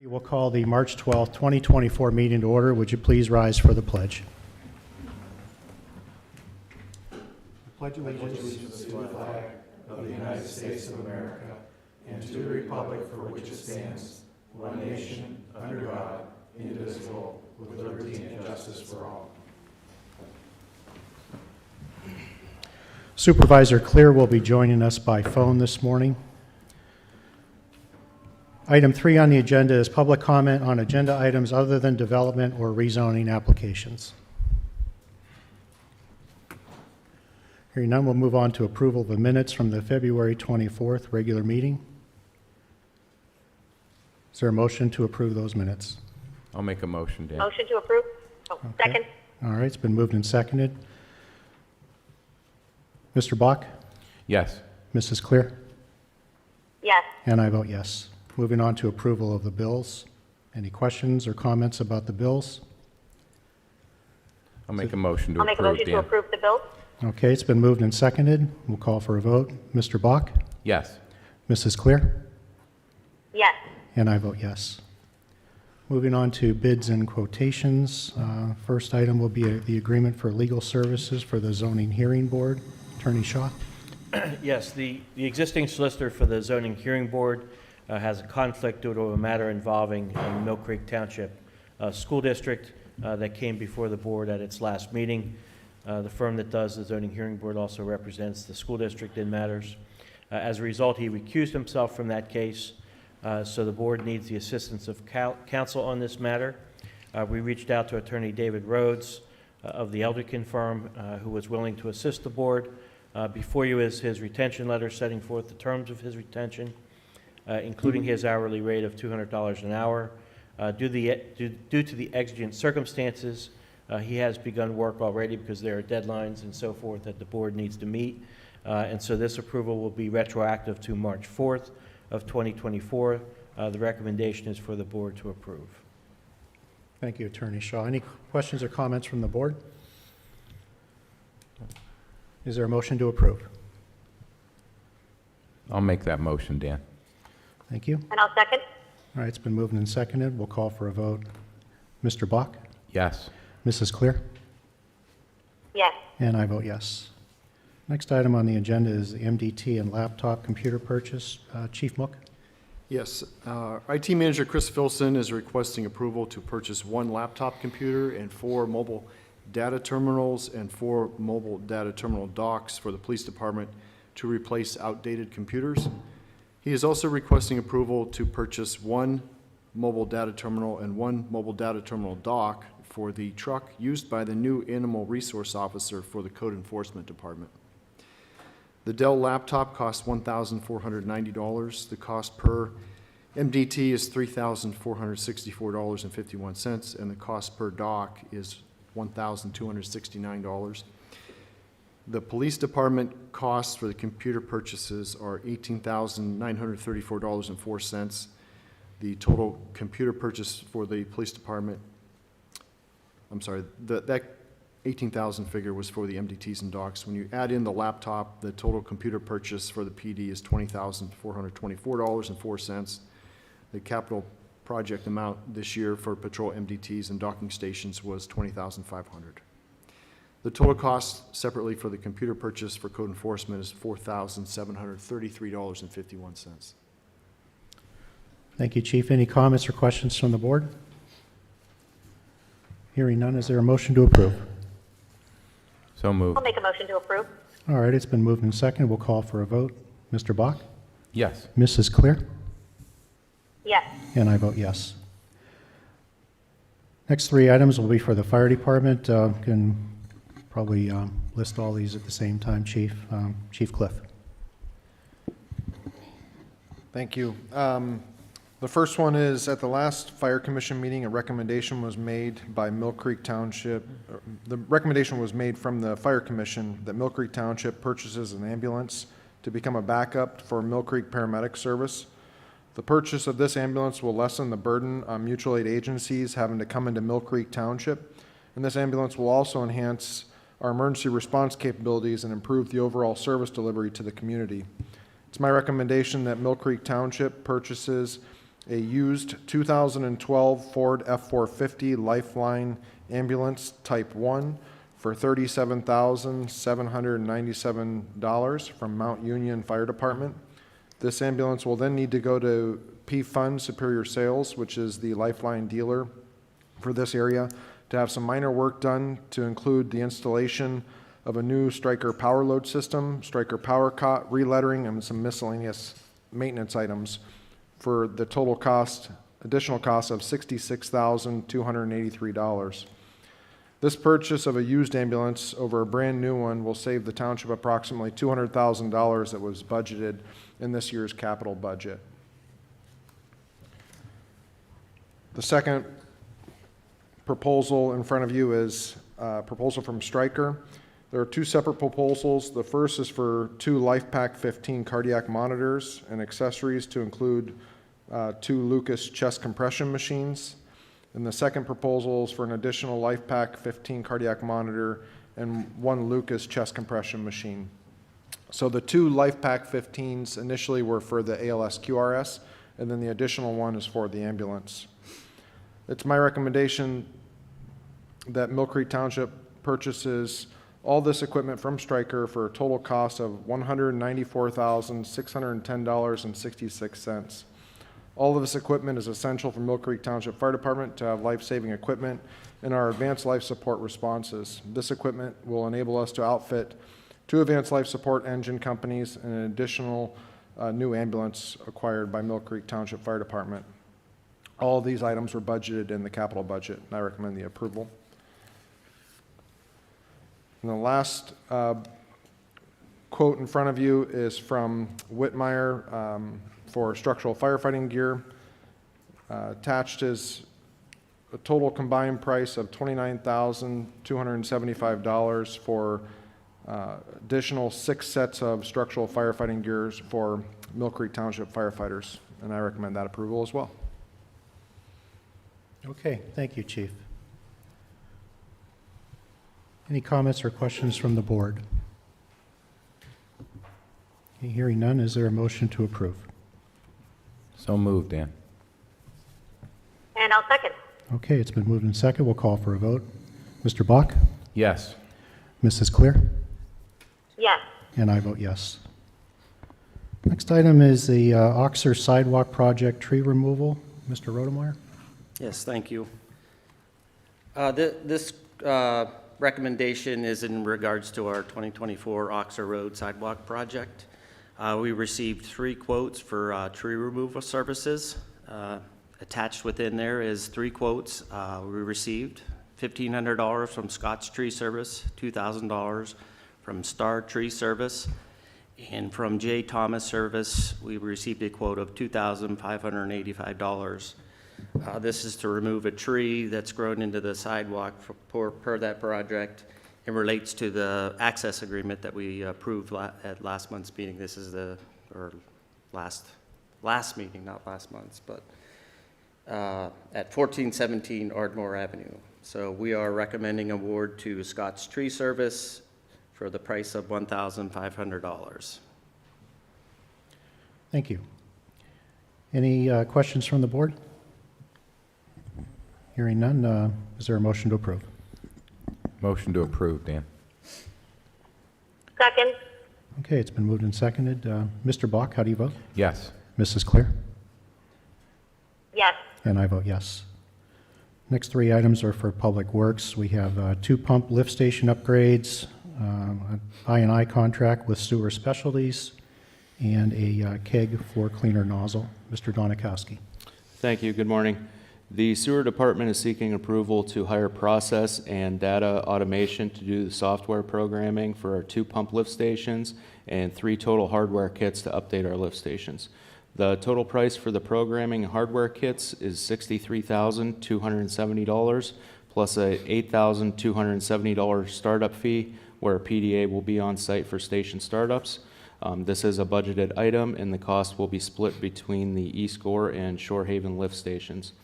We will call the March 12th, 2024 meeting to order. Would you please rise for the pledge? I pledge allegiance to the flag of the United States of America and to the republic for which it stands, one nation, under God, indivisible, with liberty and justice for all. Supervisor Clear will be joining us by phone this morning. Item 3 on the agenda is public comment on agenda items other than development or rezoning applications. Hearing none, we'll move on to approval of the minutes from the February 24th regular meeting. Is there a motion to approve those minutes? I'll make a motion, Dan. Motion to approve. Oh, Okay. Second. All right, it's been moved and seconded. Mr. Bach? Yes. Mrs. Clear? Yes. And I vote yes. Moving on to approval of the bills. Any questions or comments about the bills? I'll make a motion to I'll make a approve, motion to Dan. approve the bills. Okay, it's been moved and seconded. We'll call for a vote. Mr. Bach? Yes. Mrs. Clear? Yes. And I vote yes. Moving on to bids and quotations. First item will be the agreement for legal services for the zoning hearing board. Attorney Shaw? Yes, the existing solicitor for the zoning hearing board has a conflict due to a matter involving Mill Creek Township School District that came before the board at its last meeting. The firm that does the zoning hearing board also represents the school district in matters. As a result, he recused himself from that case, so the board needs the assistance of counsel on this matter. We reached out to Attorney David Rhodes of the Elderkin firm, who was willing to assist the board. Before you is his retention letter setting forth the terms of his retention, including his hourly rate of $200 an hour. Due to the exigent circumstances, he has begun work already because there are deadlines and so forth that the board needs to meet. And so this approval will be retroactive to March 4th of 2024. The recommendation is for the board to approve. Thank you, Attorney Shaw. Any questions or comments from the board? Is there a motion to approve? I'll make that motion, Dan. Thank you. And I'll second. All right, it's been moved and seconded. We'll call for a vote. Mr. Bach? Yes. Mrs. Clear? Yes. And I vote yes. Next item on the agenda is the MDT and laptop computer purchase. Chief Mook? Yes, IT Manager Chris Filson is requesting approval to purchase 1 laptop computer and 4 mobile data terminals and 4 mobile data terminal docks for the police department to replace outdated computers. He is also requesting approval to purchase 1 mobile data terminal and 1 mobile data terminal dock for the truck used by the new Animal Resource Officer for the Code Enforcement Department. The Dell laptop costs $1,490. The cost per MDT is $3,464.51, and the cost per dock is $1,269. The police department costs for the computer purchases are $18,934.04. The total computer purchase for the police department, that 18,000 figure was for the MDTs and docks. When you add in the laptop, the total computer purchase for the PD is $20,424.04. The capital project amount this year for patrol MDTs and docking stations was $20,500. The total cost separately for the computer purchase for code enforcement is $4,733.51. Thank you, Chief. Any comments or questions from the board? Hearing none, is there a motion to approve? So moved. I'll make a motion to approve. All right, it's been moved and seconded. We'll call for a vote. Mr. Bach? Yes. Mrs. Clear? Yes. And I vote yes. Next 3 items will be for the fire department. Can probably list all these at the same time, Chief. Chief Cliff. Thank you. The first one is, at the last Fire Commission meeting, a recommendation was made by Mill Creek Township. The recommendation was made from the Fire Commission that Mill Creek Township purchases an ambulance to become a backup for Mill Creek paramedic service. The purchase of this ambulance will lessen the burden on mutual aid agencies having to come into Mill Creek Township, and this ambulance will also enhance our emergency response capabilities and improve the overall service delivery to the community. It's my recommendation that Mill Creek Township purchases a used 2012 Ford F-450 Lifeline Ambulance Type 1 for $37,797 from Mount Union Fire Department. This ambulance will then need to go to P Fund Superior Sales, which is the Lifeline dealer for this area, to have some minor work done to include the installation of a new Stryker power load system, Stryker power cot, relettering, and some miscellaneous maintenance items for the total cost, additional cost of $66,283. This purchase of a used ambulance over a brand new one will save the township approximately $200,000 that was budgeted in this year's capital budget. The second proposal in front of you is a proposal from Stryker. There are two separate proposals. The first is for 2 LifePak 15 cardiac monitors and accessories to include 2 Lucas chest compression machines. And the second proposal is for an additional LifePak 15 cardiac monitor and 1 Lucas chest compression machine. So the 2 LifePak 15s initially were for the ALS QRS, and then the additional one is for the ambulance. It's my recommendation that Mill Creek Township purchases all this equipment from Stryker for a total cost of $194,610.66. All of this equipment is essential for Mill Creek Township Fire Department to have life-saving equipment in our advanced life support responses. This equipment will enable us to outfit 2 advanced life support engine companies and an additional new ambulance acquired by Mill Creek Township Fire Department. All of these items were budgeted in the capital budget, and I recommend the approval. And the last quote in front of you is from Whitmire for structural firefighting gear. Attached is a total combined price of $29,275 for additional 6 sets of structural firefighting gears for Mill Creek Township firefighters, and I recommend that approval as well. Okay, thank you, Chief. Any comments or questions from the board? Okay, hearing none, is there a motion to approve? So moved, Dan. And I'll second. Okay, it's been moved and second. We'll call for a vote. Mr. Bach? Yes. Mrs. Clear? Yes. And I vote yes. Next item is the Oxer Sidewalk Project tree removal. Mr. Rodemeyer? Yes, thank you. This recommendation is in regards to our 2024 Oxer Road Sidewalk Project. We received 3 quotes for tree removal services. Attached within there is 3 quotes we received. $1,500 from Scott's Tree Service, $2,000 from Star Tree Service, and from J. Thomas Service, we received a quote of $2,585. This is to remove a tree that's grown into the sidewalk per that project. It relates to the access agreement that we approved at last month's meeting. This is last meeting, not last month's, but at 1417 Ardmore Avenue. So we are recommending award to Scott's Tree Service for the price of $1,500. Thank you. Any questions from the board? Hearing none, is there a motion to approve? Motion to approve, Dan. Second. Okay, it's been moved and seconded. Mr. Bach, how do you vote? Yes. Mrs. Clear? Yes. And I vote yes. Next 3 items are for Public Works. We have 2 pump lift station upgrades, an I&I contract with Sewer Specialties, and a keg floor cleaner nozzle. Mr. Donikowski. Thank you. Good morning. The Sewer Department is seeking approval to hire process and data automation to do the software programming for our 2 pump lift stations and 3 total hardware kits to update our lift stations. The total price for the programming and hardware kits is $63,270 plus a $8,270 startup fee where a PDA will be on site for station startups. This is a budgeted item and the cost will be split between the East Gore and Shore Haven lift stations.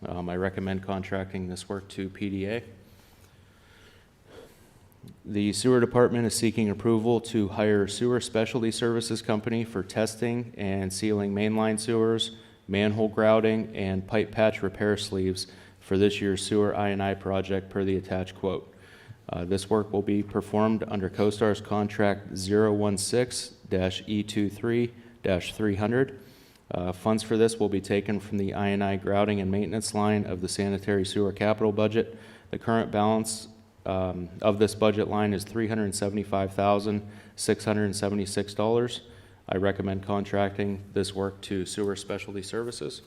I recommend contracting this work to PDA. The Sewer Department is seeking approval to hire Sewer Specialty Services Company for testing and sealing mainline sewers, manhole grouting, and pipe patch repair sleeves for this year's sewer I&I project per the attached quote. This work will be performed under CoStar's contract 016-E23-300. Funds for this will be taken from the I&I grouting and maintenance line of the sanitary sewer capital budget. The current balance of this budget line is $375,676. I recommend contracting this work to Sewer Specialty Services.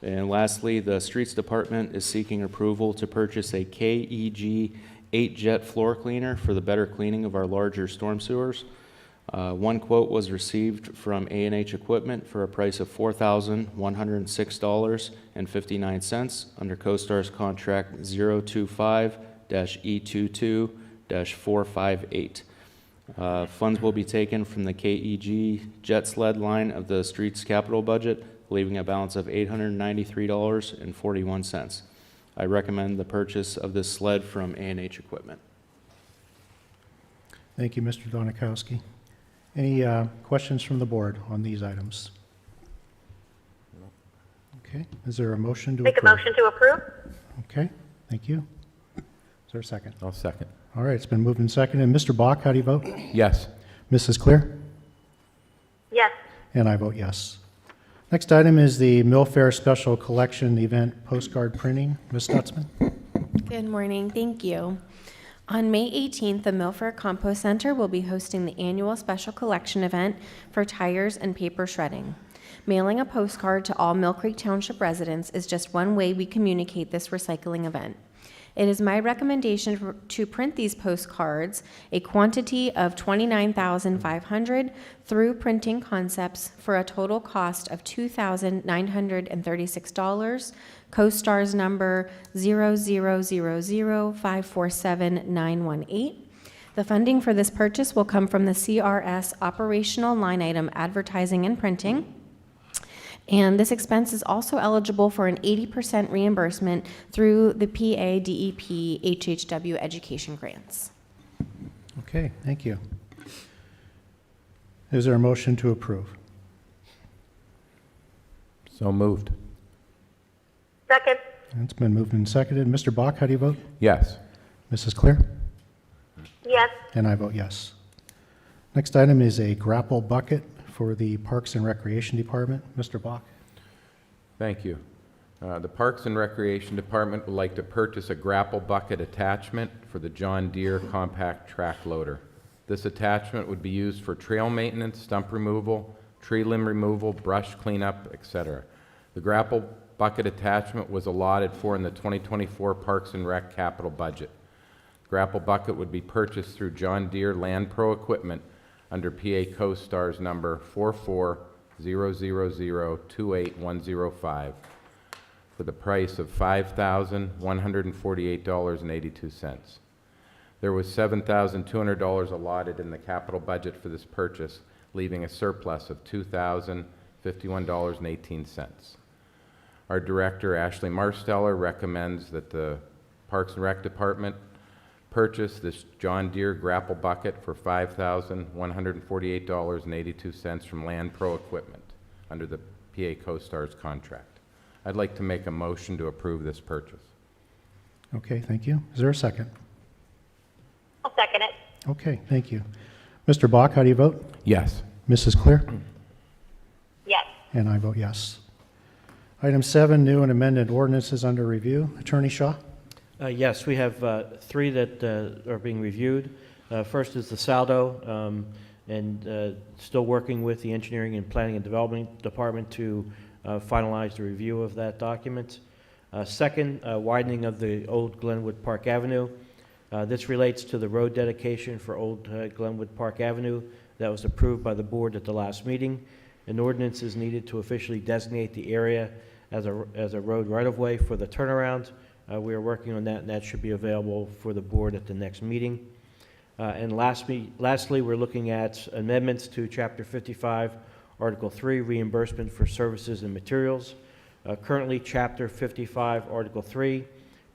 And lastly, the Streets Department is seeking approval to purchase a KEG 8-jet floor cleaner for the better cleaning of our larger storm sewers. One quote was received from A&H Equipment for a price of $4,106.59 under CoStar's contract 025-E22-458. Funds will be taken from the KEG jet sled line of the streets capital budget, leaving a balance of $893.41. I recommend the purchase of this sled from A&H Equipment. Thank you, Mr. Donikowski. Any questions from the board on these items? Okay, is there a motion to Make a approve? motion to approve? Okay, thank you. Is there a second? I'll second. All right, it's been moved and seconded. Mr. Bach, how do you vote? Yes. Mrs. Clear? Yes. And I vote yes. Next item is the Mill Fair Special Collection Event Postcard Printing. Ms. Stutzman? Good morning, thank you. On May 18th, the Milford Compost Center will be hosting the annual special collection event for tires and paper shredding. Mailing a postcard to all Mill Creek Township residents is just one way we communicate this recycling event. It is my recommendation to print these postcards, a quantity of 29,500 through Printing Concepts for a total cost of $2,936. CoStar's number 0000547,918. The funding for this purchase will come from the CRS operational line item advertising and printing. And this expense is also eligible for an 80% reimbursement through the PA DEP HHW education grants. Okay, thank you. Is there a motion to approve? So moved. Second? It's been moved and seconded. Mr. Bach, how do you vote? Yes. Mrs. Clear? Yes. And I vote yes. Next item is a grapple bucket for the Parks and Recreation Department. Mr. Bach? Thank you. The Parks and Recreation Department would like to purchase a grapple bucket attachment for the John Deere compact track loader. This attachment would be used for trail maintenance, stump removal, tree limb removal, brush cleanup, etc. The grapple bucket attachment was allotted for in the 2024 Parks and Rec capital budget. Grapple bucket would be purchased through John Deere Land Pro Equipment under PA CoStar's number 4400028105 for the price of $5,148.82. There was $7,200 allotted in the capital budget for this purchase, leaving a surplus of $2,051.18. Our director, Ashley Marsteller, recommends that the Parks and Rec Department purchase this John Deere grapple bucket for $5,148.82 from Land Pro Equipment under the PA CoStar's contract. I'd like to make a motion to approve this purchase. Okay, thank you. Is there a second? I'll second it. Okay, thank you. Mr. Bach, how do you vote? Yes. Mrs. Clear? Yes. And I vote yes. Item 7, new and amended ordinances under review. Attorney Shaw? Yes, we have three that are being reviewed. First is the Saldo, and still working with the Engineering and Planning and Development Department to finalize the review of that document. Second, widening of the Old Glenwood Park Avenue. This relates to the road dedication for Old Glenwood Park Avenue that was approved by the board at the last meeting. An ordinance is needed to officially designate the area as a road right-of-way for the turnaround. We are working on that, and that should be available for the board at the next meeting. And lastly, we're looking at amendments to Chapter 55, Article 3, reimbursement for services and materials. Currently, Chapter 55, Article 3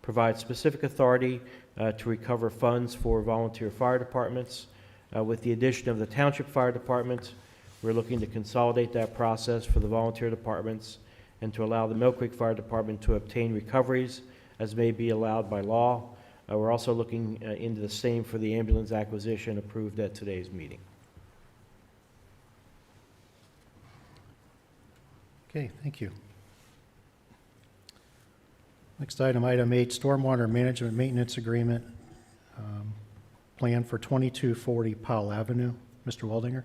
provides specific authority to recover funds for volunteer fire departments. With the addition of the Township Fire Department, We're looking to consolidate that process for the volunteer departments and to allow the Mill Creek Fire Department to obtain recoveries as may be allowed by law. We're also looking into the same for the ambulance acquisition approved at today's meeting. Okay, thank you. Next item, item 8, Stormwater Management Maintenance Agreement, plan for 2240 Powell Avenue. Mr. Waldinger?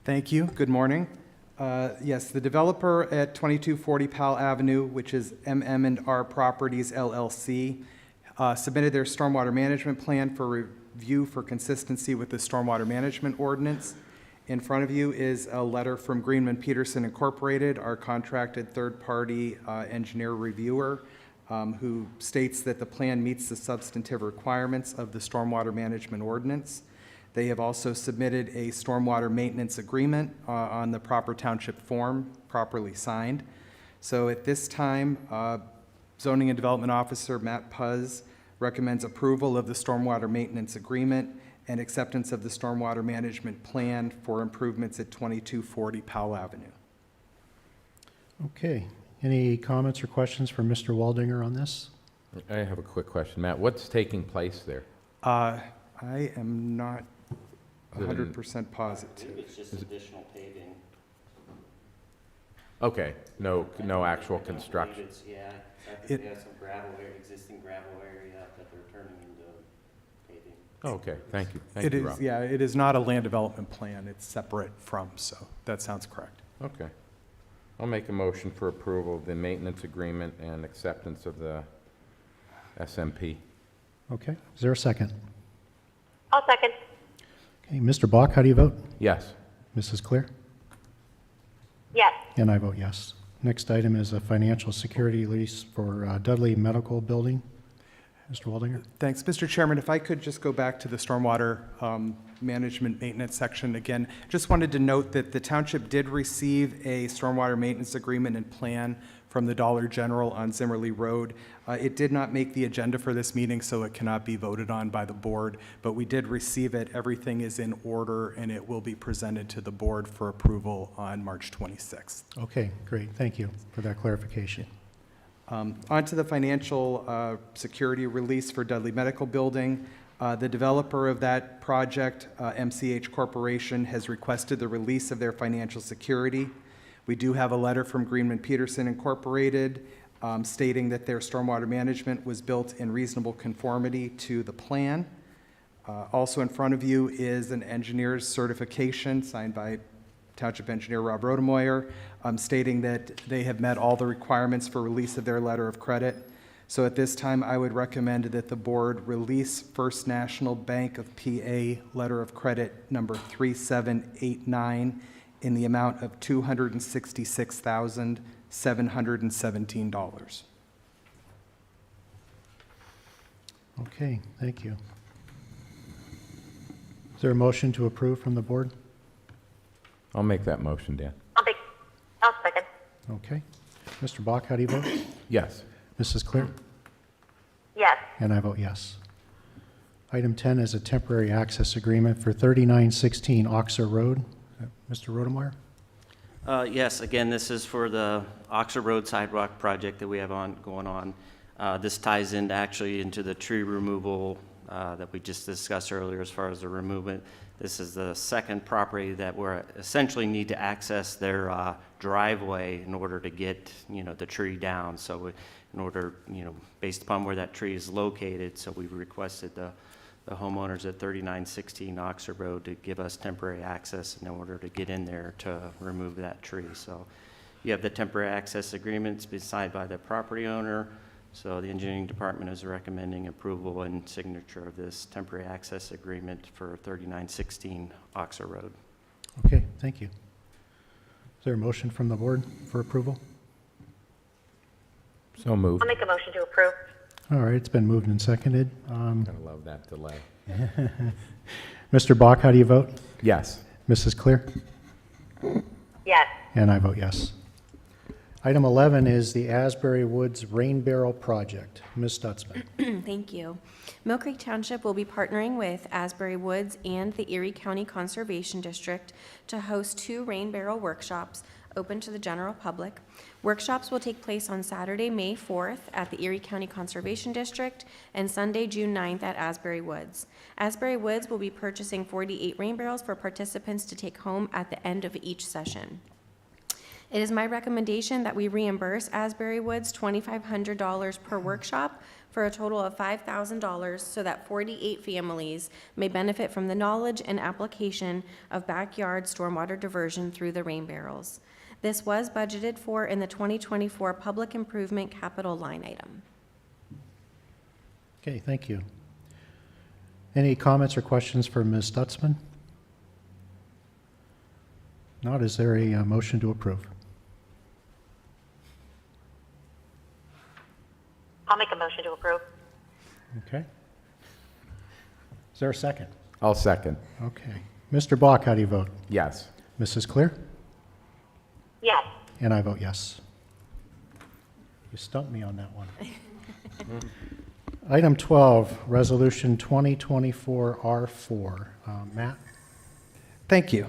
Thank you. Good morning. Yes, the developer at 2240 Powell Avenue, which is MM&R Properties LLC, submitted their stormwater management plan for review for consistency with the stormwater management ordinance. In front of you is a letter from Greenman Peterson Incorporated, our contracted third-party engineer reviewer, who states that the plan meets the substantive requirements of the stormwater management ordinance. They have also submitted a stormwater maintenance agreement on the proper township form, properly signed. So at this time, Zoning and Development Officer Matt Puz recommends approval of the stormwater maintenance agreement and acceptance of the stormwater management plan for improvements at 2240 Powell Avenue. Okay. Any comments or questions for Mr. Waldinger on this? I have a quick question. Matt, what's taking place there? I am not Is it in- 100% positive. It's just additional paving. Okay, no actual construction. Yeah, I It- think they have some gravel area, existing gravel area that they're turning into paving. Oh, okay, thank you. Thank It you, is, Rob. yeah, it is not a land development plan. It's separate from, so that sounds correct. Okay. I'll make a motion for approval of the maintenance agreement and acceptance of the SMP. Okay. Is there a second? I'll second. Okay. Mr. Bach, how do you vote? Yes. Mrs. Clear? Yes. And I vote yes. Next item is a financial security lease for Dudley Medical Building. Mr. Waldinger? Thanks. Mr. Chairman, if I could just go back to the stormwater management maintenance section again. Just wanted to note that the township did receive a stormwater maintenance agreement and plan from the Dollar General on Zimmerly Road. It did not make the agenda for this meeting, so it cannot be voted on by the board, but we did receive it. Everything is in order, and it will be presented to the board for approval on March 26th. Okay, great. Thank you for that clarification. On to the financial security release for Dudley Medical Building. The developer of that project, MCH Corporation, has requested the release of their financial security. We do have a letter from Greenman Peterson Incorporated stating that their stormwater management was built in reasonable conformity to the plan. Also in front of you is an engineer's certification signed by Township Engineer Rob Rodemoyer, stating that they have met all the requirements for release of their letter of credit. So at this time, I would recommend that the board release First National Bank of PA letter of credit number 3789 in the amount of $266,717. Okay, thank you. Is there a motion to approve from the board? I'll make that motion, Dan. I'll second. Okay. Mr. Bach, how do you vote? Yes. Mrs. Clear? Yes. And I vote yes. Item 10 is a temporary access agreement for 3916 Oxer Road. Mr. Rodemeyer? Yes, again, this is for the Oxer Road sidewalk project that we have going on. This ties in actually into the tree removal that we just discussed earlier as far as the removal. This is the second property that we're essentially need to access their driveway in order to get, the tree down. So in order, based upon where that tree is located, so we requested the homeowners at 3916 Oxer Road to give us temporary access in order to get in there to remove that tree. So you have the temporary access agreements signed by the property owner. So the engineering department is recommending approval and signature of this temporary access agreement for 3916 Oxer Road. Okay, thank you. Is there a motion from the board for approval? So moved. I'll make a motion to approve. All right, it's been moved and seconded. Gonna love that delay. Mr. Bach, how do you vote? Yes. Mrs. Clear? Yes. And I vote yes. Item 11 is the Asbury Woods Rain Barrel Project. Ms. Stutzman. Thank you. Mill Creek Township will be partnering with Asbury Woods and the Erie County Conservation District to host 2 rain barrel workshops open to the general public. Workshops will take place on Saturday, May 4th at the Erie County Conservation District and Sunday, June 9th at Asbury Woods. Asbury Woods will be purchasing 48 rain barrels for participants to take home at the end of each session. It is my recommendation that we reimburse Asbury Woods $2,500 per workshop for a total of $5,000 so that 48 families may benefit from the knowledge and application of backyard stormwater diversion through the rain barrels. This was budgeted for in the 2024 Public Improvement Capital line item. Okay, thank you. Any comments or questions for Ms. Stutzman? Not, is there a motion to approve? I'll make a motion to approve. Okay. Is there a second? I'll second. Okay. Mr. Bach, how do you vote? Yes. Mrs. Clear? Yes. And I vote yes. You stumped me on that one. Item 12, Resolution 2024-R4. Matt? Thank you.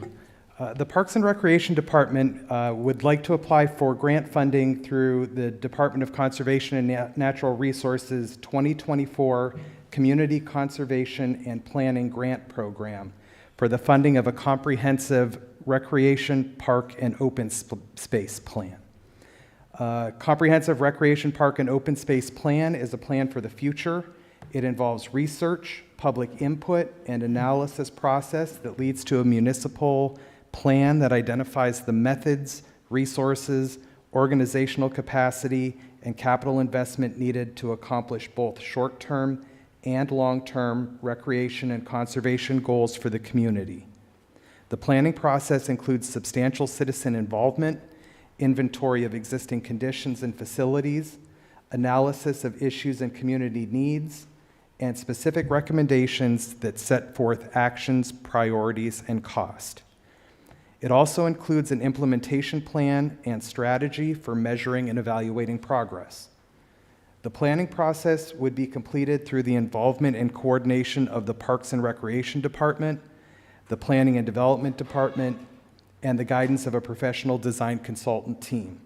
The Parks and Recreation Department would like to apply for grant funding through the Department of Conservation and Natural Resources 2024 Community Conservation and Planning Grant Program for the funding of a comprehensive recreation, park, and open space plan. Comprehensive Recreation, Park, and Open Space Plan is a plan for the future. It involves research, public input, and analysis process that leads to a municipal plan that identifies the methods, resources, organizational capacity, and capital investment needed to accomplish both short-term and long-term recreation and conservation goals for the community. The planning process includes substantial citizen involvement, inventory of existing conditions and facilities, analysis of issues and community needs, and specific recommendations that set forth actions, priorities, and cost. It also includes an implementation plan and strategy for measuring and evaluating progress. The planning process would be completed through the involvement and coordination of the Parks and Recreation Department, the Planning and Development Department, and the guidance of a professional design consultant team.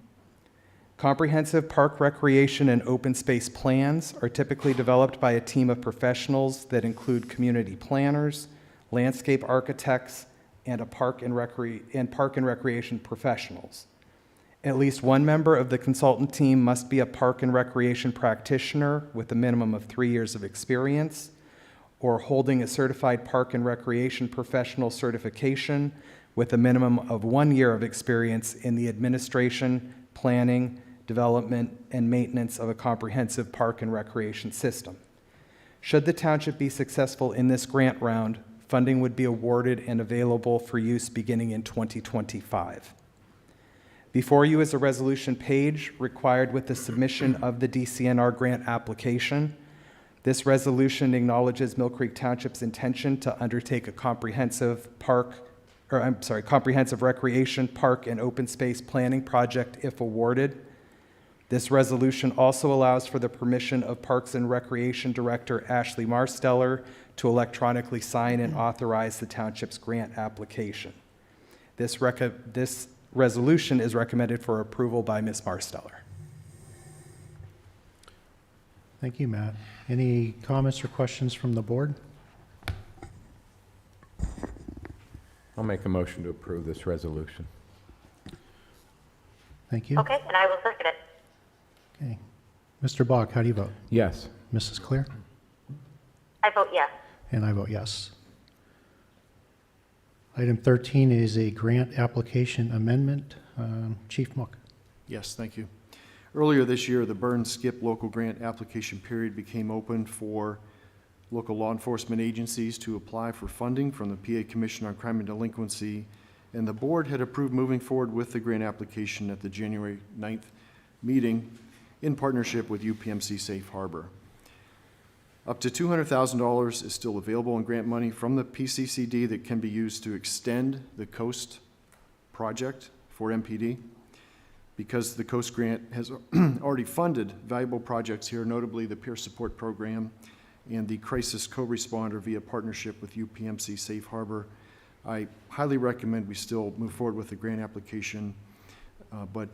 Comprehensive park recreation and open space plans are typically developed by a team of professionals that include community planners, landscape architects, and park and recreation professionals. At least one member of the consultant team must be a park and recreation practitioner with a minimum of 3 years of experience, or holding a certified park and recreation professional certification with a minimum of 1 year of experience in the administration, planning, development, and maintenance of a comprehensive park and recreation system. Should the township be successful in this grant round, funding would be awarded and available for use beginning in 2025. Before you is a resolution page required with the submission of the DCNR grant application. This resolution acknowledges Mill Creek Township's intention to undertake a comprehensive recreation, park, and open space planning project if awarded. This resolution also allows for the permission of Parks and Recreation Director Ashley Marsteller to electronically sign and authorize the township's grant application. This resolution is recommended for approval by Ms. Marsteller. Thank you, Matt. Any comments or questions from the board? I'll make a motion to approve this resolution. Thank you. Okay, and I will second it. Okay. Mr. Bach, how do you vote? Yes. Mrs. Clear? I vote yes. And I vote yes. Item 13 is a grant application amendment. Chief Mook. Yes, thank you. Earlier this year, the Burn Skip local grant application period became open for local law enforcement agencies to apply for funding from the PA Commission on Crime and Delinquency, and the board had approved moving forward with the grant application at the January 9th meeting in partnership with UPMC Safe Harbor. Up to $200,000 is still available in grant money from the PCCD that can be used to extend the coast project for MPD. because the Coast Grant has already funded valuable projects here, notably the Peer Support Program and the Crisis Co-Responder via partnership with UPMC Safe Harbor, I highly recommend we still move forward with the grant application, but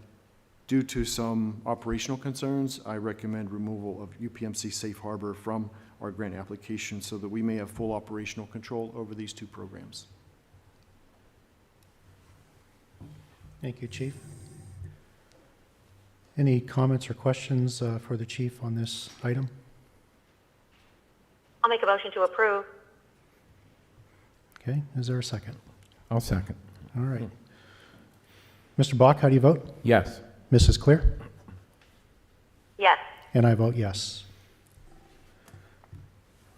due to some operational concerns, I recommend removal of UPMC Safe Harbor from our grant application so that we may have full operational control over these two programs. Thank you, Chief. Any comments or questions for the chief on this item? I'll make a motion to approve. Okay, is there a second? I'll second. All right. Mr. Bach, how do you vote? Yes. Mrs. Clear? Yes. And I vote yes.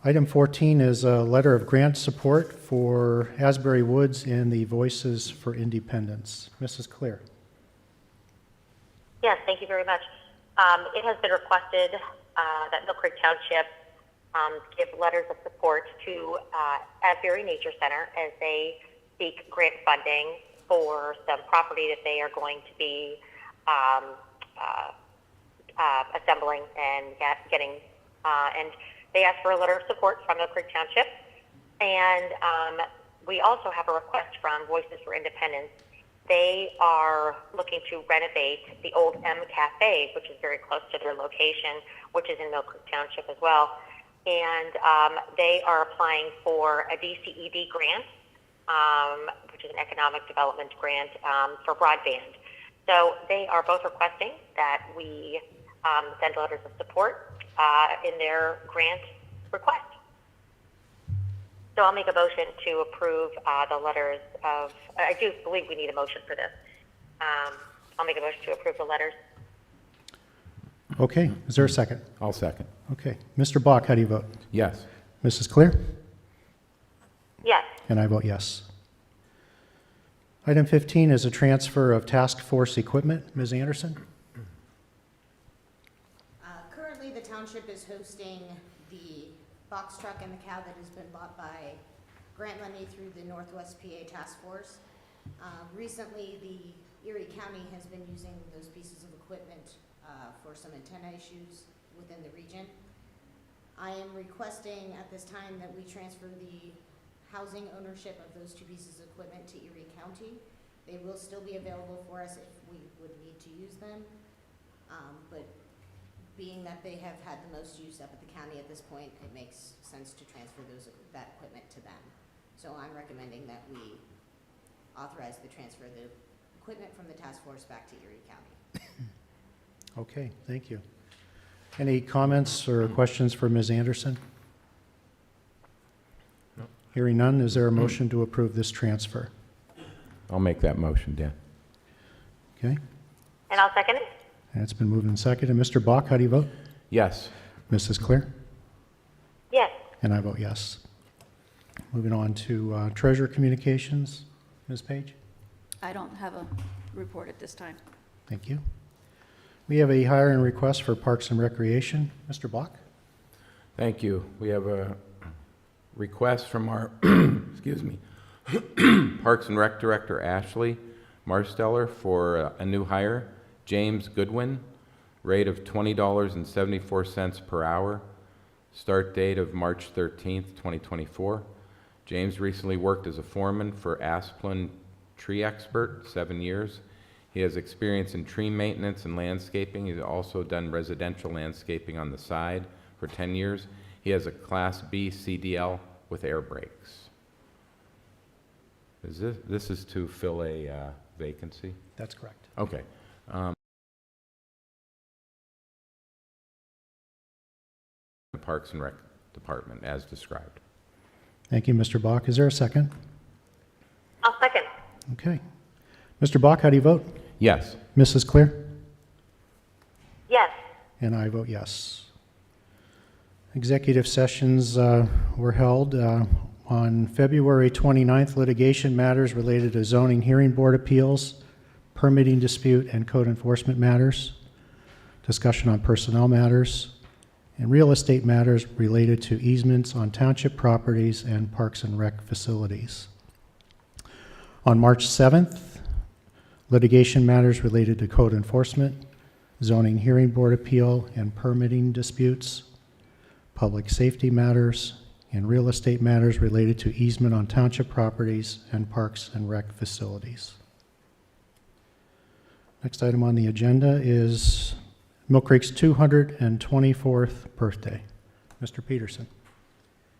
Item 14 is a letter of grant support for Asbury Woods and the Voices for Independence. Mrs. Clear? Yes, thank you very much. It has been requested that Mill Creek Township give letters of support to Asbury Nature Center as they seek grant funding for some property that they are going to be assembling and getting. And they asked for a letter of support from Mill Creek Township. And we also have a request from Voices for Independence. They are looking to renovate the old M Cafe, which is very close to their location, which is in Mill Creek Township as well. And they are applying for a DCED grant, which is an economic development grant for broadband. So they are both requesting that we send letters of support in their grant request. So I'll make a motion to approve the letters of, I do believe we need a motion for this. I'll make a motion to approve the letters. Okay, is there a second? I'll second. Okay. Mr. Bach, how do you vote? Yes. Mrs. Clear? Yes. And I vote yes. Item 15 is a transfer of task force equipment. Ms. Anderson? Currently, the township is hosting the box truck and the cow that has been bought by grant money through the Northwest PA Task Force. Recently, the Erie County has been using those pieces of equipment for some antenna issues within the region. I am requesting at this time that we transfer the housing ownership of those two pieces of equipment to Erie County. They will still be available for us if we would need to use them, but being that they have had the most use up at the county at this point, it makes sense to transfer that equipment to them. So I'm recommending that we authorize the transfer of the equipment from the task force back to Erie County. Okay, thank you. Any comments or questions for Ms. Anderson? No. Hearing none, is there a motion to approve this transfer? I'll make that motion, Dan. Okay, And I'll second it. and it's been moved and seconded. Mr. Bach, how do you vote? Yes. Mrs. Clear? Yes. And I vote yes. Moving on to Treasurer Communications. Ms. Page? I don't have a report at this time. Thank you. We have a hiring request for Parks and Recreation. Mr. Bach? Thank you. We have a request from our, excuse me, Parks and Rec Director Ashley Marsteller for a new hire, James Goodwin, rate of $20.74 per hour, start date of March 13th, 2024. James recently worked as a foreman for Asplin Tree Expert, 7 years. He has experience in tree maintenance and landscaping. He's also done residential landscaping on the side for 10 years. He has a Class B CDL with air brakes. This is to fill a vacancy? That's correct. Okay. The Parks and Rec Department, as described. Thank you, Mr. Bach. Is there a second? I'll second. Okay. Mr. Bach, how do you vote? Yes. Mrs. Clear? Yes. And I vote yes. Executive sessions were held on February 29th, litigation matters related to zoning hearing board appeals, permitting dispute, and code enforcement matters, discussion on personnel matters, and real estate matters related to easements on township properties and parks and rec facilities. On March 7th, litigation matters related to code enforcement, zoning hearing board appeal and permitting disputes, public safety matters, and real estate matters related to easement on township properties and parks and rec facilities. Next item on the agenda is Mill Creek's 224th birthday. Mr. Peterson.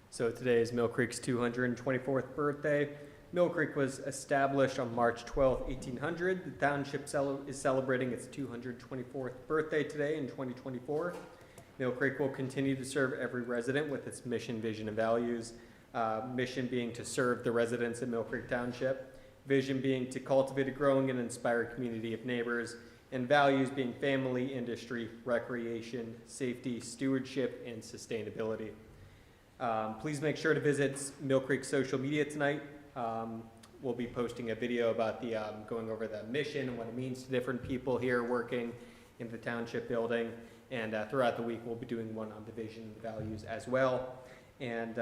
So today is Mill Creek's 224th birthday. Mill Creek was established on March 12, 1800. The township is celebrating its 224th birthday today in 2024. Mill Creek will continue to serve every resident with its mission, vision, and values. Mission being to serve the residents of Mill Creek Township. Vision being to cultivate a growing and inspired community of neighbors. And values being family, industry, recreation, safety, stewardship, and sustainability. Please make sure to visit Mill Creek's social media tonight. We'll be posting a video about the going over the mission and what it means to different people here working in the township building. And throughout the week, we'll be doing one on the vision and values as well. And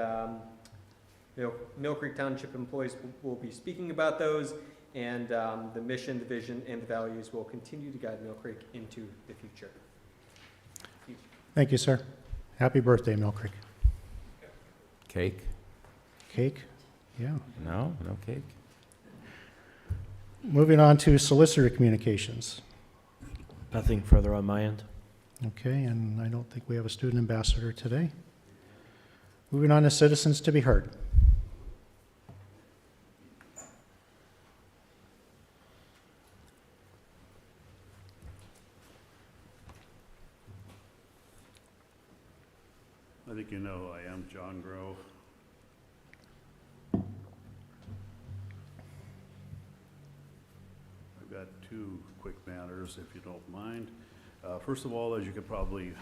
Mill Creek Township employees will be speaking about those. And the mission, the vision, and the values will continue to guide Mill Creek into the future. Thank you, sir. Happy birthday, Mill Creek. Cake? Cake? Yeah. No cake? Moving on to solicitor communications. Nothing further on my end. Okay, and I don't think we have a student ambassador today. Moving on to citizens to be heard. I think you know who I am, John Grove. I've got two quick matters, if you don't mind. First of all, as you could probably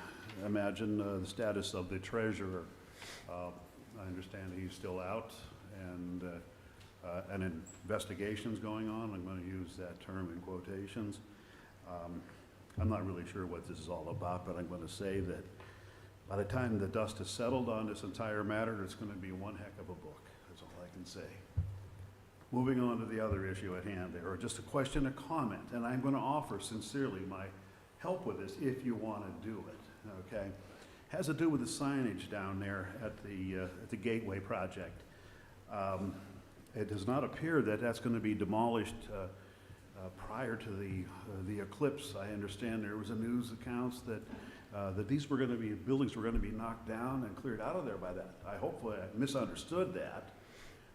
imagine, the status of the treasurer. I understand he's still out, and an investigation's going on. I'm going to use that term in quotations. I'm not really sure what this is all about, but I'm going to say that by the time the dust is settled on this entire matter, it's going to be one heck of a book. That's all I can say. Moving on to the other issue at hand there, or just a question, a comment, and I'm going to offer sincerely my help with this if you want to do it, okay? Has to do with the signage down there at the Gateway project. It does not appear that that's going to be demolished prior to the eclipse. I understand there was a news accounts that these were going to be, buildings were going to be knocked down and cleared out of there by that. Hopefully I misunderstood that,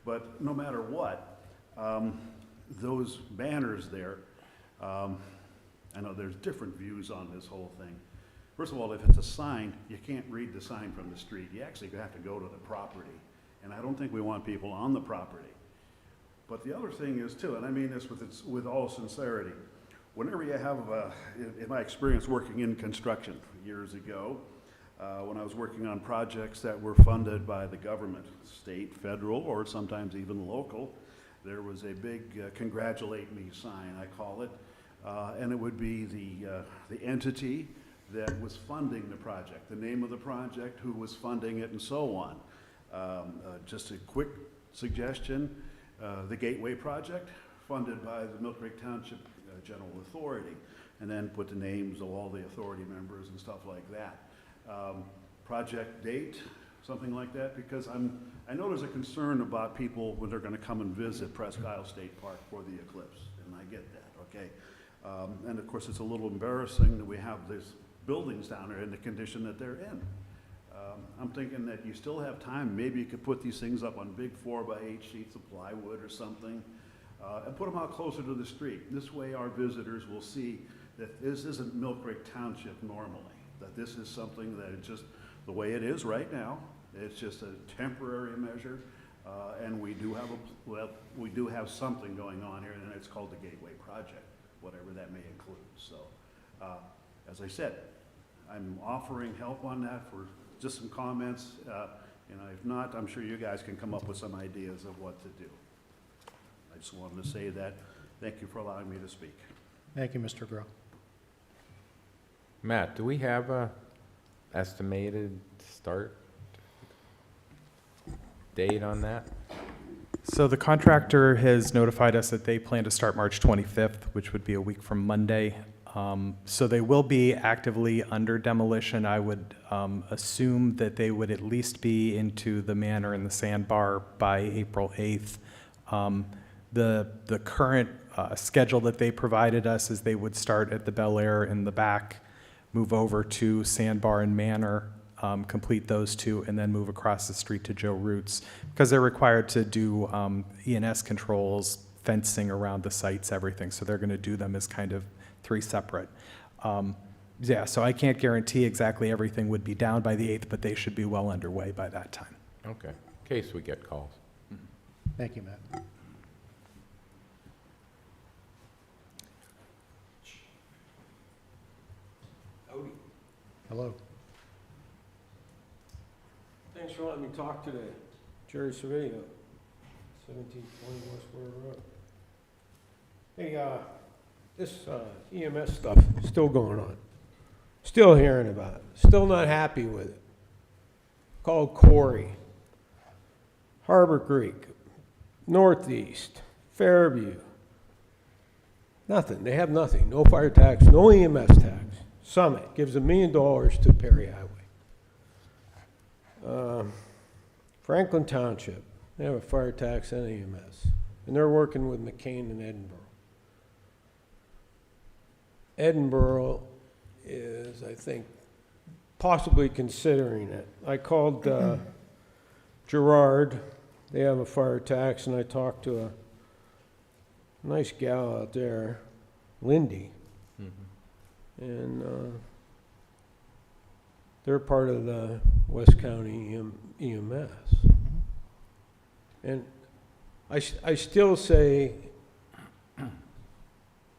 but no matter what, those banners there, I know there's different views on this whole thing. First of all, if it's a sign, you can't read the sign from the street. You actually have to go to the property, and I don't think we want people on the property. But the other thing is too, and I mean this with all sincerity, whenever you have, in my experience working in construction years ago, when I was working on projects that were funded by the government, state, federal, or sometimes even local, there was a big congratulate me sign, I call it, and it would be the entity that was funding the project, the name of the project, who was funding it, and so on. Just a quick suggestion, the Gateway project, funded by the Mill Creek Township General Authority, and then put the names of all the authority members and stuff like that. Project date, something like that, because I know there's a concern about people when they're going to come and visit Presque Isle State Park for the eclipse, and I get that, okay? And of course, it's a little embarrassing that we have these buildings down there in the condition that they're in. I'm thinking that you still have time. Maybe you could put these things up on big 4x8 sheets of plywood or something, and put them out closer to the street. This way our visitors will see that this isn't Mill Creek Township normally, that this is something that is just the way it is right now. It's just a temporary measure, and we do have something going on here, and it's called the Gateway Project, whatever that may include. So, as I said, I'm offering help on that for just some comments. If not, I'm sure you guys can come up with some ideas of what to do. I just wanted to say that. Thank you for allowing me to speak. Thank you, Mr. Groh. Matt, do we have a estimated start date on that? So the contractor has notified us that they plan to start March 25th, which would be a week from Monday. So they will be actively under demolition. I would assume that they would at least be into the manor and the sandbar by April 8th. The current schedule that they provided us is they would start at the Bel Air in the back, move over to Sandbar and Manor, complete those two, and then move across the street to Joe Roots, because they're required to do E&S controls, fencing around the sites, everything. So they're going to do them as kind of three separate. Yeah, so I can't guarantee exactly everything would be down by the 8th, but they should be well underway by that time. Okay, in case we get calls. Thank you, Matt. Hello. Thanks for letting me talk today. Jerry Cervino, 1720 West Warren Road. Hey, this EMS stuff is still going on. Still hearing about it. Still not happy with it. Called Corey, Harbor Creek, Northeast, Fairview. Nothing. They have nothing. No fire tax, no EMS tax. Summit gives $1 million to Perry Highway. Franklin Township, they have a fire tax and EMS. And they're working with McCain in Edinburgh. Edinburgh is, I think, possibly considering it. I called Gerard. They have a fire tax, and I talked to a nice gal out there, Lindy. And they're part of the West County EMS. And I still say,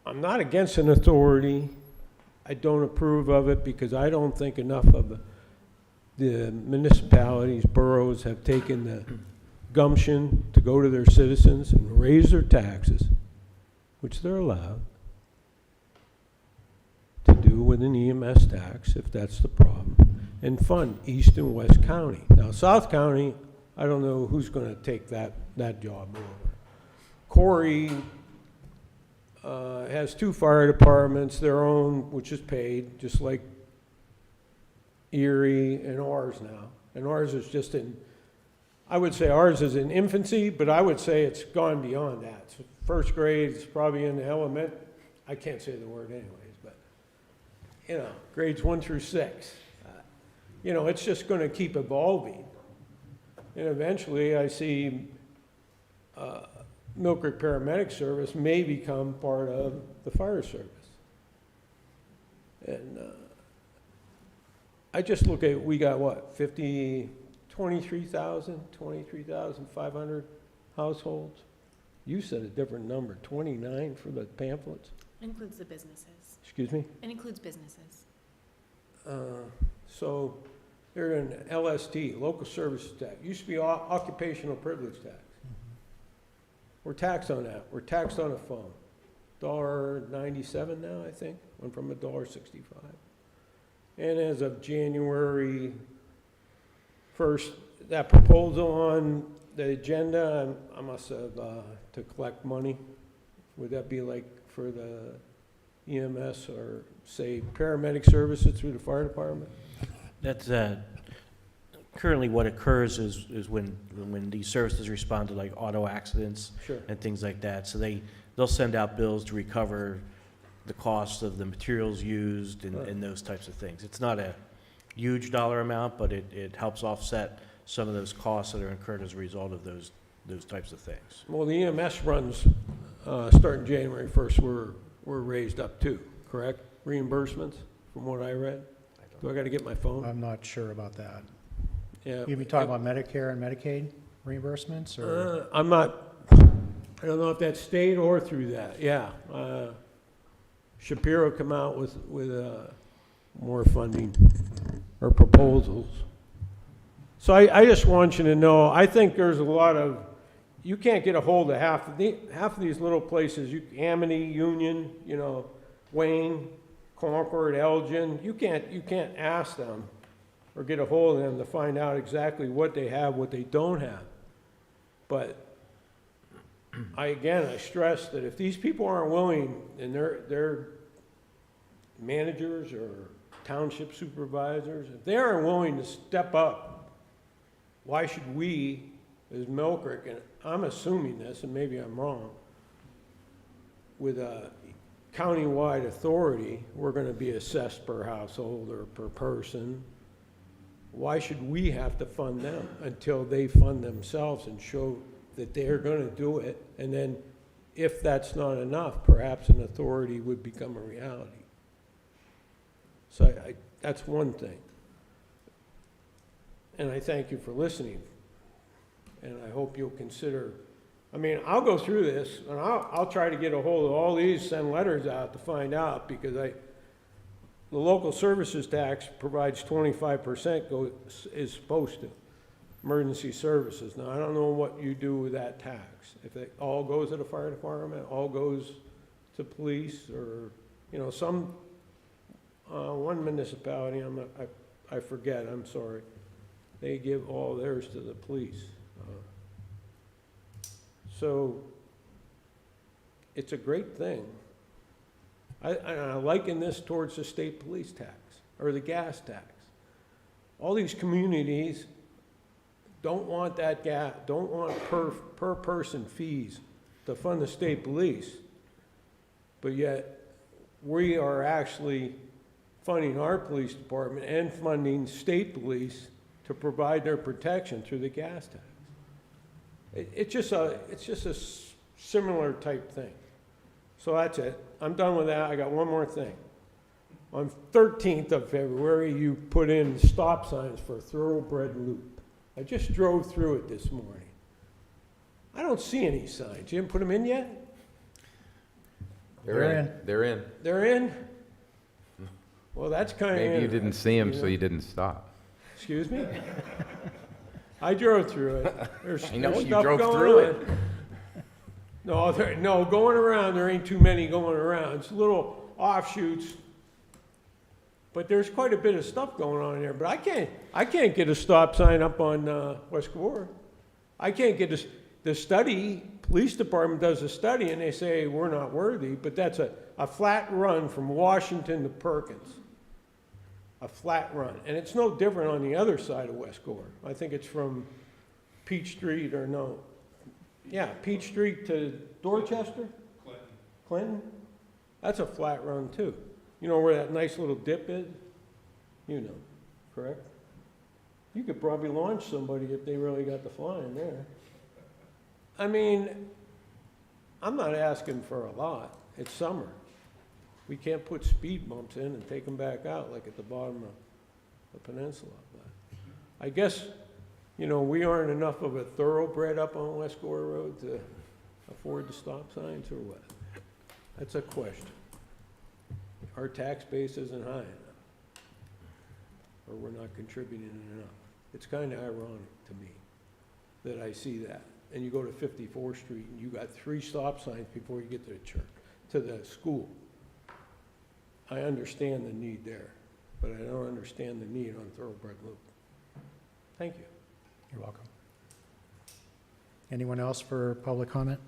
I'm not against an authority. I don't approve of it because I don't think enough of the municipalities, boroughs have taken the gumption to go to their citizens and raise their taxes, which they're allowed to do with an EMS tax, if that's the problem, and fund East and West County. Now, South County, I don't know who's going to take that job over. Corey has 2 fire departments, their own, which is paid, just like Erie and ours now. And ours is just in, I would say ours is in infancy, but I would say it's gone beyond that. So first grade, it's probably in the element, I can't say the word anyways, but, you know, grades 1 through 6. You know, it's just going to keep evolving. And eventually I see Mill Creek Paramedic Service may become part of the fire service. And I just look at, we got what, 23,500 households? You said a different number, 29 for the pamphlets? Includes the businesses. Excuse me? It includes businesses. So they're in LST, local services tax. Used to be occupational privilege tax. We're taxed on that. We're taxed on a phone. $1.97 now, I think. Went from $1.65. And as of January 1st, that proposal on the agenda, I must have to collect money. Would that be like for the EMS or say paramedic services through the fire department? That's currently what occurs is when these services respond to like auto accidents Sure. and things like that. So they'll send out bills to recover the cost of the materials used and those types of things. It's not a huge dollar amount, but it helps offset some of those costs that are incurred as a result of those types of things. Well, the EMS runs starting January 1st were raised up too, correct? Reimbursements, from what I read? Do I got to get my phone? I'm not sure about that. Yeah. You be talking about Medicare and Medicaid reimbursements, or? I don't know if that's state or through that, yeah. Shapiro come out with more funding or proposals. So I just want you to know, I think there's a lot of, you can't get a hold of half of these little places, Amity, Union, you know, Wayne, Concord, Elgin, you can't ask them or get a hold of them to find out exactly what they have, what they don't have. But I stress that if these people aren't willing, and they're managers or township supervisors, if they aren't willing to step up, why should we, as Mill Creek, and I'm assuming this, and maybe I'm wrong, with a countywide authority, we're gonna be assessed per household or per person. Why should we have to fund them until they fund themselves and show that they're gonna do it? And then, if that's not enough, perhaps an authority would become a reality. So that's one thing. And I thank you for listening. And I hope you'll consider, I mean, I'll go through this, and I'll try to get a hold of all these, send letters out to find out, because the local services tax provides 25% is supposed to, emergency services. Now, I don't know what you do with that tax. If it all goes to the fire department, all goes to police, or, you know, some, one municipality, I forget, I'm sorry, they give all theirs to the police. So, it's a great thing. I liken this towards the state police tax, or the gas tax. All these communities don't want that don't want per person fees to fund the state police, but yet we are actually funding our police department and funding state police to provide their protection through the gas tax. It's just a similar type thing. So that's it. I'm done with that. I got one more thing. On 13th of February, you put in stop signs for thoroughbred loop. I just drove through it this morning. I don't see any signs. You didn't put them in yet? They're in. They're in? Well, that's kind of... Maybe you didn't see them, so you didn't stop. Excuse me? I drove through it. There's I know, there's you stuff drove going through on. it. No, going around, there ain't too many going around. It's little offshoots. But there's quite a bit of stuff going on in there. But I can't get a stop sign up on West Gore. I can't get the study, police department does a study and they say we're not worthy, but that's a flat run from Washington to Perkins. A flat run. And it's no different on the other side of West Gore. I think it's from Peach Street Peach Street to Dorchester? Clinton? That's a flat run too. You know where that nice little dip is? You know, correct? You could probably launch somebody if they really got the flying there. I mean, I'm not asking for a lot. It's summer. We can't put speed bumps in and take them back out like at the bottom of the peninsula. But I guess, you know, we aren't enough of a thoroughbred up on West Gore Road to afford the stop signs, or what? That's a question. Our tax base isn't high enough, or we're not contributing enough. It's kind of ironic to me that I see that. And you go to 54th Street and you got 3 stop signs before you get to the church, to the school. I understand the need there, but I don't understand the need on thoroughbred loop. Thank you. You're welcome. Anyone else for public comment?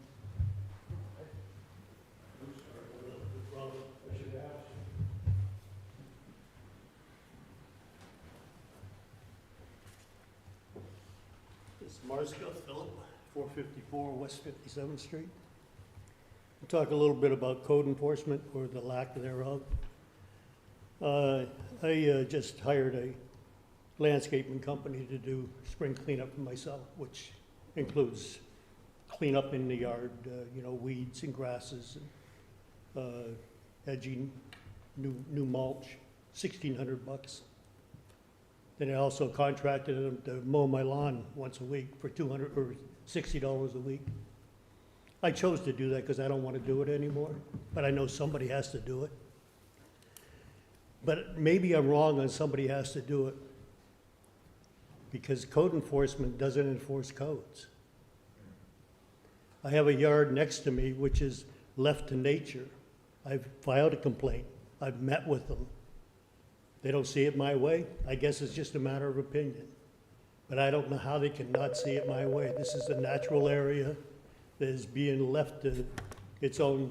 This is Marska Philip, 454 West 57th Street. We'll talk a little bit about code enforcement, or the lack thereof. I just hired a landscaping company to do spring cleanup for myself, which includes cleanup in the yard, weeds and grasses, and edging, new mulch, $1,600. Then I also contracted them to mow my lawn once a week for $200 or $60 a week. I chose to do that because I don't want to do it anymore, but I know somebody has to do it. But maybe I'm wrong on somebody has to do it, because code enforcement doesn't enforce codes. I have a yard next to me which is left to nature. I've filed a complaint. I've met with them. They don't see it my way. I guess it's just a matter of opinion. But I don't know how they can not see it my way. This is a natural area. that is being left to its own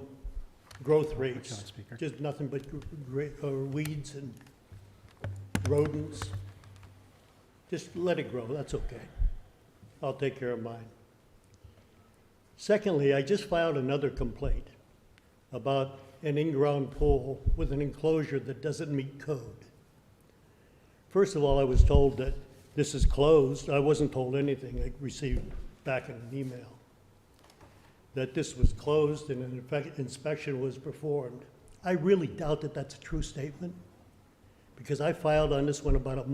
growth rates. Just nothing but weeds and rodents. Just let it grow, that's okay. I'll take care of mine. Secondly, I just filed another complaint about an in-ground pool with an enclosure that doesn't meet code. First of all, I was told that this is closed. I wasn't told anything. I received back an email that this was closed and an inspection was performed. I really doubt that that's a true statement, because I filed on this one about,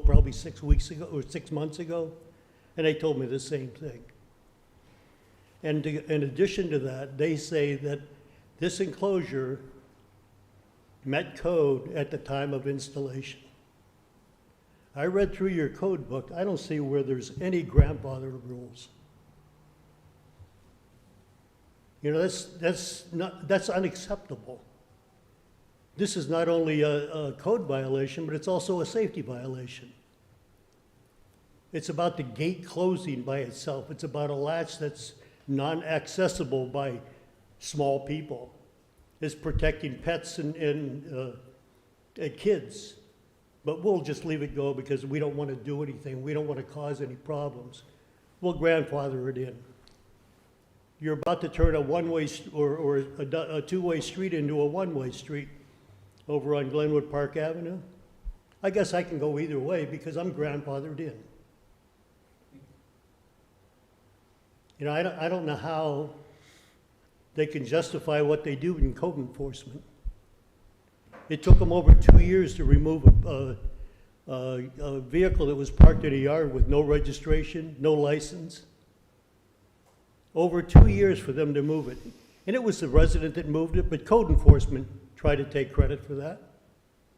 probably 6 weeks ago or 6 months ago, and they told me the same thing. And in addition to that, they say that this enclosure met code at the time of installation. I read through your code book. I don't see where there's any grandfather rules. You know, that's unacceptable. This is not only a code violation, but it's also a safety violation. It's about the gate closing by itself. It's about a latch that's non-accessible by small people. It's protecting pets and kids. But we'll just leave it go because we don't want to do anything. We don't want to cause any problems. We'll grandfather it in. You're about to turn a one-way or a two-way street into a one-way street over on Glenwood Park Avenue. I guess I can go either way because I'm grandfathered in. You know, I don't know how they can justify what they do in code enforcement. It took them over 2 years to remove a vehicle that was parked in a yard with no registration, no license. Over 2 years for them to move it. And it was the resident that moved it, but code enforcement tried to take credit for that.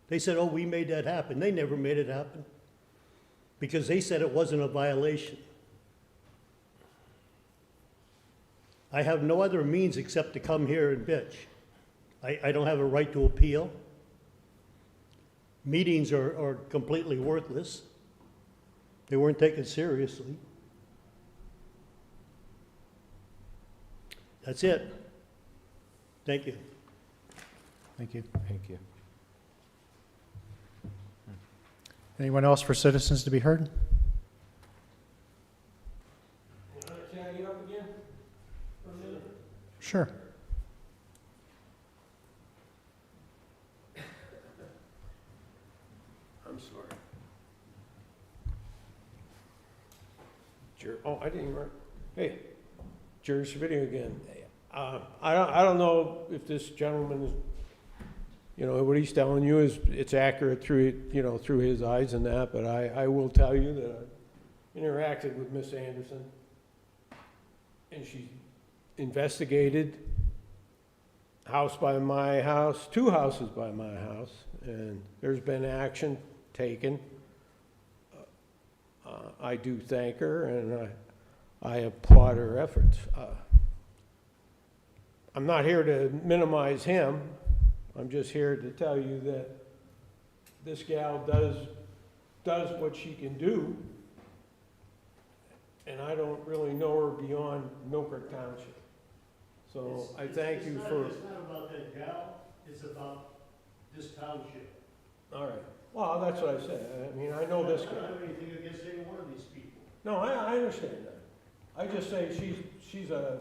They said, oh, we made that happen. They never made it happen because they said it wasn't a violation. I have no other means except to come here and bitch. I don't have a right to appeal. Meetings are completely worthless. They weren't taken seriously. That's it. Thank you. Thank you. Thank you. Anyone else for citizens to be heard? Can I get up again for a minute? Sure. I'm sorry. Oh, I didn't even. Hey, Jerry Savidio again. I don't know if this gentleman is, you know, what he's telling you is it's accurate through, you know, through his eyes and that, but I will tell you that I interacted with Miss Anderson, and she investigated house by my house, 2 houses by my house, and there's been action taken. I do thank her, and I applaud her efforts. I'm not here to minimize him. I'm just here to tell you that this gal does what she can do, and I don't really know her beyond Mill Creek Township. So I thank you for. It's not about that gal, it's about this township. All right. Well, that's what I said. I mean, I know this guy. I don't have anything against any one of these people. No, I understand that. I just say she's an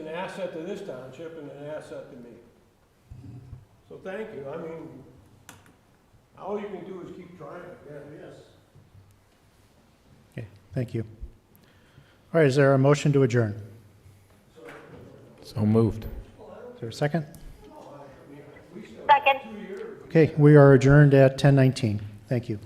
asset to this township and an asset to me. So thank you. I mean, all you can do is keep trying. Yes. Okay, thank you. All right, is there a motion to adjourn? So moved. Is there a second? Second. Okay, we are adjourned at 10:19. Thank you.